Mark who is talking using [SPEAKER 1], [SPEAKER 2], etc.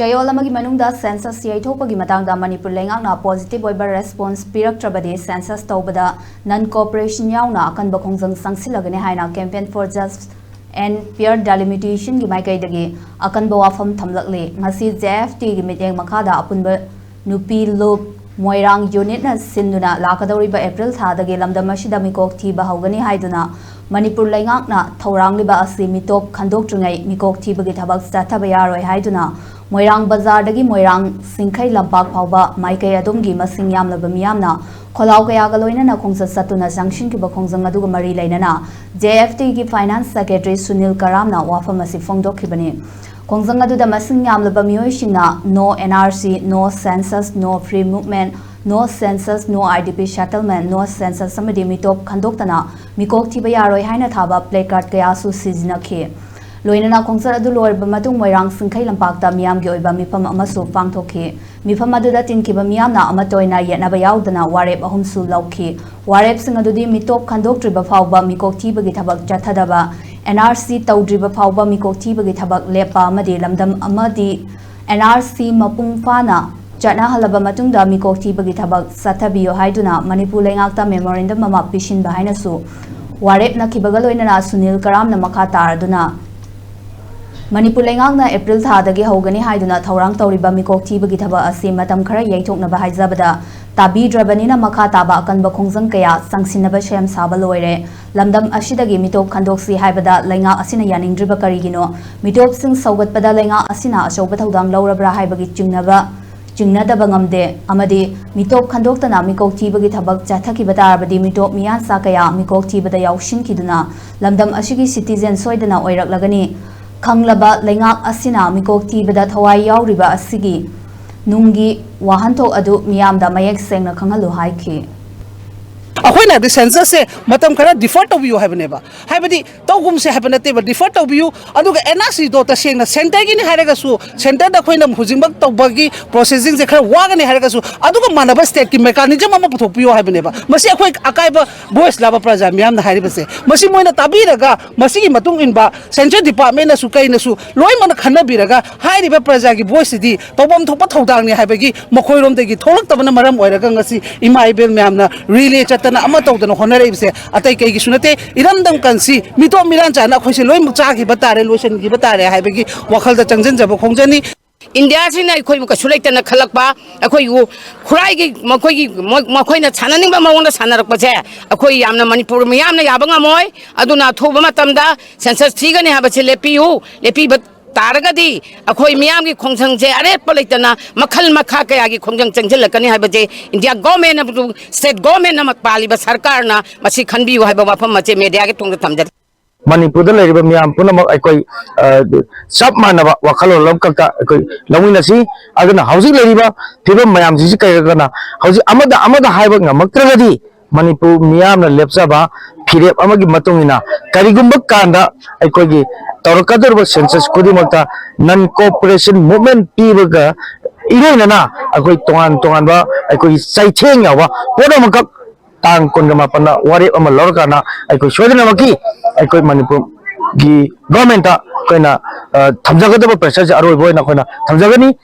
[SPEAKER 1] Chayol amagi manungda census yaithokpagi matangda Manipur lengakna positive oiba response piraktrabadi census tawbada non cooperation yauna akanba khongjang changsillagani haina campaign for just and fair delimitation gi maikaidagi akanba wafam thamlakle ngasi JFT gi meeting makhada apunba nupi lop moirang unit na sinduna lakadoriba April thadagi lamdam asida mikok thiba hawgani haiduna Manipur lengakna thawrangliba asi mitop khandoktrungai mikok thibagi thabak chathaba yaroi haiduna Moirang Bazar dagi Moirang Singkai Lampak Pauba Maikai Adumgi Masing Yamlaba Miyamna Kholau Kaya Galoina na Khongsa Satuna Sangshin Kiba Khongjang aduga mari lainana JFT gi Finance Secretary Sunil Karamna wafamasi phongdokhibani Khongjang aduda masing yamlaba miyoisingna no NRC no census no free movement no census no IDP settlement no census samadi mitop khandoktana mikok thiba yaroi haina thaba placard kaya su sizinakhi Loinana Kongsar adu loirba matung moirang singkai lampakta miyamgi oiba mifam amasu pangthokhi mifam aduda tinkiba miyamna amatoina yetnaba yaudana warep ahumsu lawkhi warep sing adudi mitop khandoktriba fawba mikok thibagi thabak chathadaba NRC tawdriba fawba mikok thibagi thabak lepa amadi lamdam amadi NRC mapung fana Jatna halaba matungda mikok thibagi thabak sathabiyo haiduna Manipur lengakta memorandum ama pishin bahaina su warep nakhibaga loinana Sunil Karamna makha taraduna Manipur lengakna April thadagi hawgani haiduna thawrang tawriba mikok thibagi thaba asi matam khara yaithoknaba haijabada tabidrabanina makha taba akanba khongjang kaya sangsinaba shem saba loire lamdam asidagi mitop khandoksi haibada lenga asina yaningdriba karigino mitop sing saugatpada lenga asina achauba thodang laurabra haibagi chingnadaba ngamde amadi mitop khandoktana mikok thibagi thabak chathakiba tarabadi mitop miyan sakaya mikok thibada yawshinkiduna lamdam asigi citizen soidana oiraklagani Kanglaba lengak asina mikok thibada thawai yauriba asigi nungi wahanthok adu miyamda mayek sengna khangalu haikhi
[SPEAKER 2] अखोइना the census से मतम खरा differ तौबियो हाबनेबा हाबदी तौगुम से हाबनते differ तौबियो अदुगा NRC दो तसेंगना centre गिनि हारेगासु centre the खोइना हुजिंबक तौबगी processing से खरा वागने हारेगासु अदुगा मानबा state की mechanism अमा पुथोपियो हाबनेबा मसी अखोइ अकाइबा वॉइस लाबा प्रजा मियाम द हारिबसे मसी मोइना ताबिरगा मसी की मतुंग इनबा सेंट्रल डिपार्टमेंट नसु कइनसु लोइ मन खनबिरगा हारिबा प्रजा की वॉइस दि तौबम थोपा थौदांगनि हाबगी मखोइरोम देगी थोलक तबना मरम ओइरगा ngasi ima ibel miamna relay chatana ama tawdana honareibse atai kai gi sunate iramdam kansi mito miran chana khoise loi mucha gi batare lotion gi batare haibegi wakhal da changjen jabo khongjani
[SPEAKER 3] India sina khoi mu ka sulaitana khalakpa akhoi u khurai gi makhoi na chananing ba mawon da sanarak pa che akhoi yamna Manipur mi yamna yabanga moi aduna thoba matamda census thigani habache lepi Taragadi, a koi miami khongjang je are politana makhal makha kaya gi khongjang changjilakani habaje India government na state government na makpali ba sarkar na masi khanbi wa ba wafam mache media ge tungda thamjar
[SPEAKER 4] Manipur da leriba miyam punamak akoi sab manaba wakhalo lobkakta akoi lawinasi aduna housing leriba phibam mayam ji kai kana housing amada haiba ngamaktragadi Manipur miyam na lepsaba phirep amagi matungina karigumba kanda akoi gi Torkadurba census kudimakta non cooperation movement pibaga irenana akoi tongan ba akoi saitheng yawa podamakak tang kongama pana wari ama lorkana akoi shodana maki akoi Manipur gi government ta koina thamjagadaba pressure aroi boina koina thamjagani